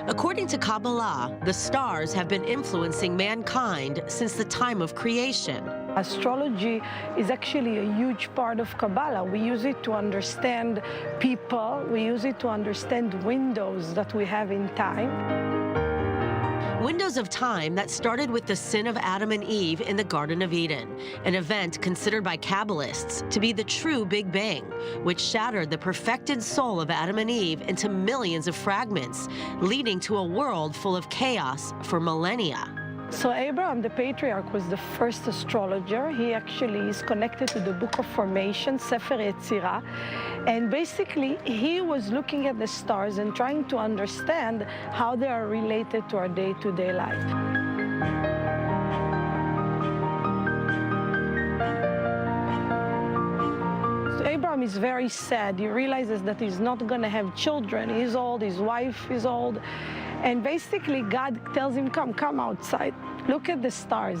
According to Kabbalah, the stars have been influencing mankind since the time of creation. Astrology is actually a huge part of Kabbalah. We use it to understand people. We use it to understand windows that we have in time. Windows of time that started with the sin of Adam and Eve in the Garden of Eden, an event considered by Kabbalists to be the true Big Bang, which shattered the perfected soul of Adam and Eve into millions of fragments, leading to a world full of chaos for millennia. So Abraham, the patriarch, was the first astrologer. He actually is connected to the Book of Formation, Sefer Yetzirah. And basically, he was looking at the stars and trying to understand how they are related to our day-to-day life. Abraham is very sad. He realizes that he's not going to have children. He's old, his wife is old. And basically, God tells him, come outside. Look at the stars.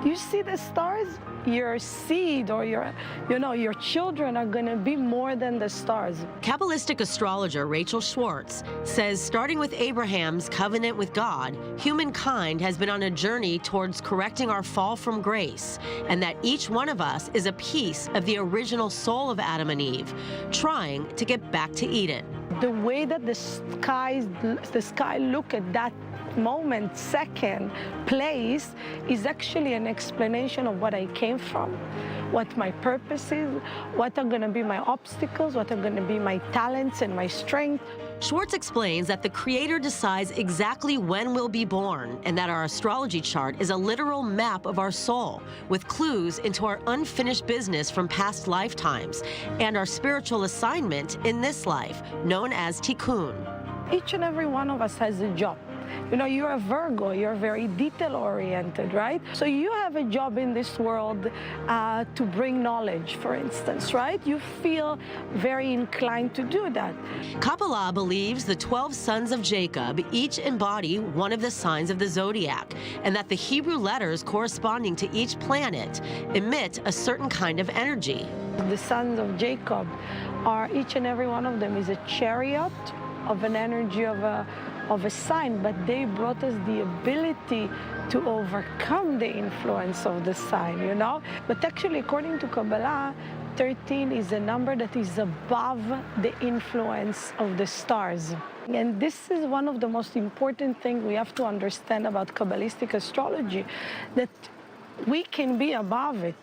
Do you see the stars? Your seed or your children are going to be more than the stars. Kabbalistic astrologer Rachel Schwartz says starting with Abraham's covenant with God, humankind has been on a journey towards correcting our fall from grace, and that each one of us is a piece of the original soul of Adam and Eve, trying to get back to Eden. The way that the sky look at that moment, second, place, is actually an explanation of what I came from, what my purpose is, what are going to be my obstacles, what are going to be my talents and my strength. Schwartz explains that the Creator decides exactly when we'll be born, and that our astrology chart is a literal map of our soul, with clues into our unfinished business from past lifetimes, and our spiritual assignment in this life, known as tikkun. Each and every one of us has a job. You know, you're a Virgo, you're very detail-oriented, right? So you have a job in this world to bring knowledge, for instance, right? You feel very inclined to do that. Kabbalah believes the 12 sons of Jacob each embody one of the signs of the zodiac, and that the Hebrew letters corresponding to each planet emit a certain kind of energy. The sons of Jacob are, each and every one of them is a chariot of an energy of a sign, but they brought us the ability to overcome the influence of the sign, you know? But actually, according to Kabbalah, 13 is a number that is above the influence of the stars. And this is one of the most important things we have to understand about Kabbalistic astrology, that we can be above it.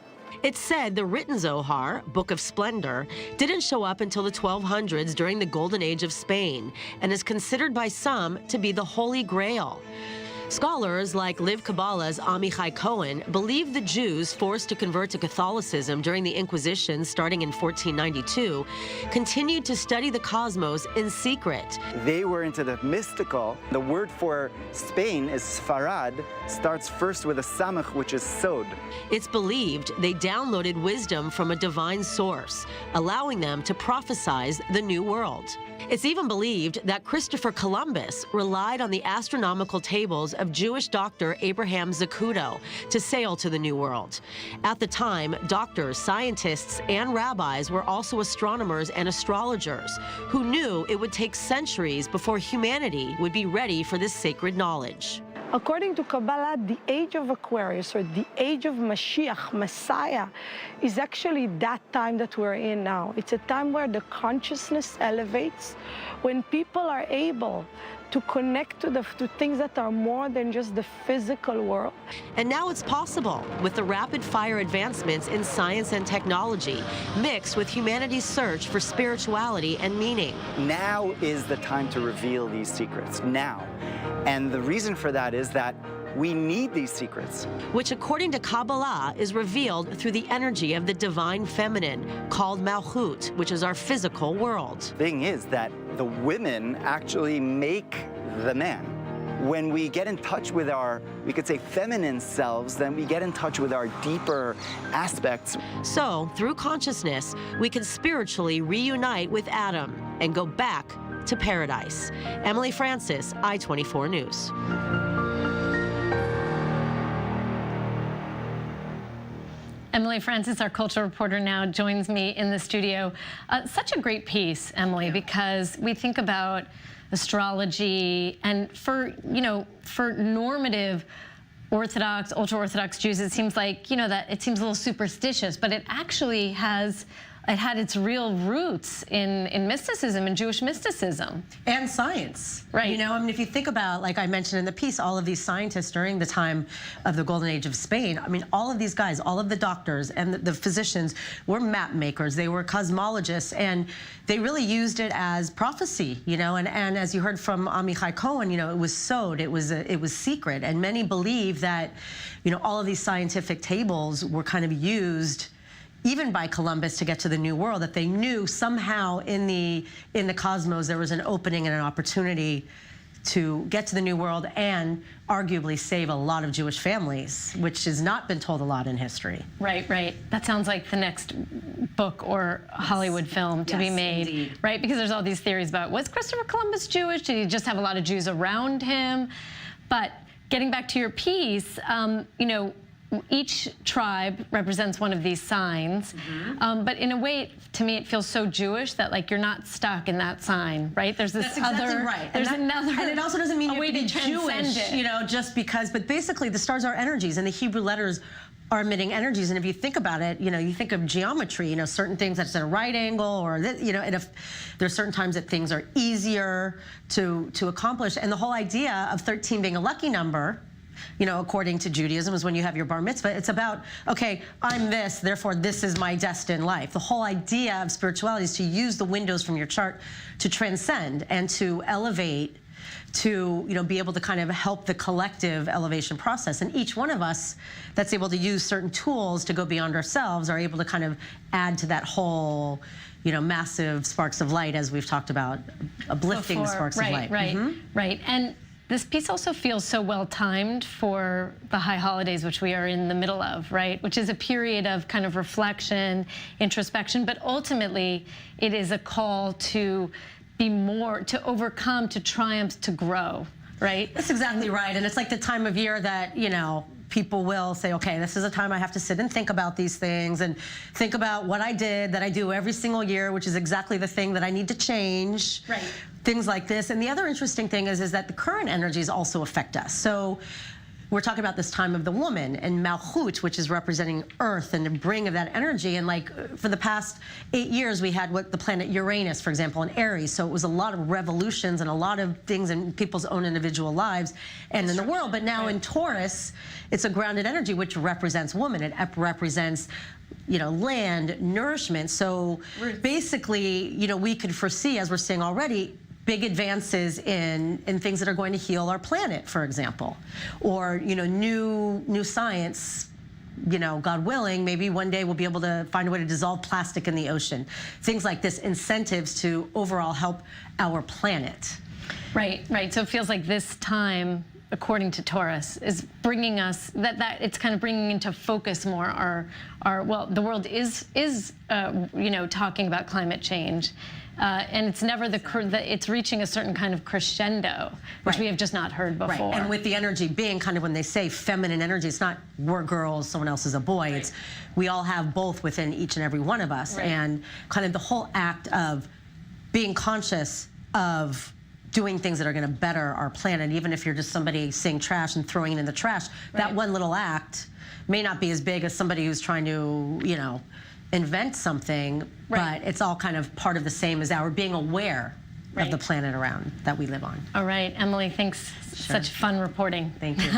It's said the written Zohar, Book of Splendor, didn't show up until the 1200s during the Golden Age of Spain, and is considered by some to be the Holy Grail. Scholars like Liv Kabbalah's Amichai Cohen believe the Jews forced to convert to Catholicism during the Inquisition starting in 1492 continued to study the cosmos in secret. They were into the mystical. The word for Spain is Sfarad, starts first with a samach, which is sod. It's believed they downloaded wisdom from a divine source, allowing them to prophesize the New World. It's even believed that Christopher Columbus relied on the astronomical tables of Jewish doctor Abraham Zacuto to sail to the New World. At the time, doctors, scientists, and rabbis were also astronomers and astrologers who knew it would take centuries before humanity would be ready for this sacred knowledge. According to Kabbalah, the age of Aquarius, or the age of Mashiach, Messiah, is actually that time that we're in now. It's a time where the consciousness elevates, when people are able to connect to things that are more than just the physical world. And now it's possible with the rapid-fire advancements in science and technology, mixed with humanity's search for spirituality and meaning. Now is the time to reveal these secrets, now. And the reason for that is that we need these secrets. Which, according to Kabbalah, is revealed through the energy of the divine feminine, called Malchut, which is our physical world. The thing is that the women actually make the man. When we get in touch with our, we could say, feminine selves, then we get in touch with our deeper aspects. So, through consciousness, we can spiritually reunite with Adam and go back to paradise. Emily Francis, I-24 News. Emily Francis, our cultural reporter, now joins me in the studio. Such a great piece, Emily, because we think about astrology, and for normative Orthodox, ultra-Orthodox Jews, it seems like, that it seems a little superstitious, but it actually had its real roots in mysticism and Jewish mysticism. And science. Right. If you think about, like I mentioned in the piece, all of these scientists during the time of the Golden Age of Spain, all of these guys, all of the doctors and the physicians were map makers, they were cosmologists, and they really used it as prophecy, and as you heard from Amichai Cohen, it was sewed, it was secret, and many believe that, all of these scientific tables were kind of used even by Columbus to get to the New World, that they knew somehow in the cosmos there was an opening and an opportunity to get to the New World and arguably save a lot of Jewish families, which has not been told a lot in history. Right, right. That sounds like the next book or Hollywood film to be made, indeed. Right? Because there's all these theories about, was Christopher Columbus Jewish? Did he just have a lot of Jews around him? But getting back to your piece, each tribe represents one of these signs, but in a way, to me, it feels so Jewish that you're not stuck in that sign, right? There's this That's exactly other, right. There's another, and it also doesn't mean you have to be transcend Jewish, it. just because. But basically, the stars are energies, and the Hebrew letters are emitting energies. And if you think about it, you think of geometry, certain things that's at a right angle, or and if there's certain times that things are easier to accomplish, and the whole idea of 13 being a lucky number, according to Judaism, is when you have your bar mitzvah. It's about, okay, I'm this, therefore this is my destined life. The whole idea of spirituality is to use the windows from your chart to transcend and to elevate, to be able to kind of help the collective elevation process. And each one of us that's able to use certain tools to go beyond ourselves are able to kind of add to that whole, massive sparks of light, as we've talked about, uplifting sparks of light. Right, right. And this piece also feels so well timed for the high holidays, which we are in the middle of, right? Which is a period of kind of reflection, introspection, but ultimately it is a call to be more, to overcome, to triumph, to grow, right? That's exactly right. And it's like the time of year that, people will say, okay, this is a time I have to sit and think about these things and think about what I did that I do every single year, which is exactly the thing that I need to change. Right. Things like this. And the other interesting thing is that the current energies also affect us. So we're talking about this time of the woman and Malchut, which is representing Earth and the bring of that energy. And for the past 8 years, we had the planet Uranus, for example, in Aries. So it was a lot of revolutions and a lot of things in people's own individual lives and in the world. But now in Taurus, it's a grounded energy, which represents woman. It represents land, nourishment. So basically, we could foresee, as we're seeing already, big advances in things that are going to heal our planet, for example, or new science. God willing, maybe one day we'll be able to find a way to dissolve plastic in the ocean. Things like this, incentives to overall help our planet. Right, right. So it feels like this time, according to Taurus, is bringing us that it's kind of bringing into focus more our the world is talking about climate change. And it's never it's reaching a certain kind of crescendo, which we have just not heard before. Right. And with the energy being kind of, when they say feminine energy, it's not we're girls, someone else is a boy. It's we all have both within each and every one of us. And kind of the whole act of being conscious of doing things that are going to better our planet, even if you're just somebody seeing trash and throwing it in the trash. That one little act may not be as big as somebody who's trying to, invent something, but it's all kind of part of the same as our being aware of the planet around that we live on. All right, Emily, thanks. Such fun reporting. Thank you.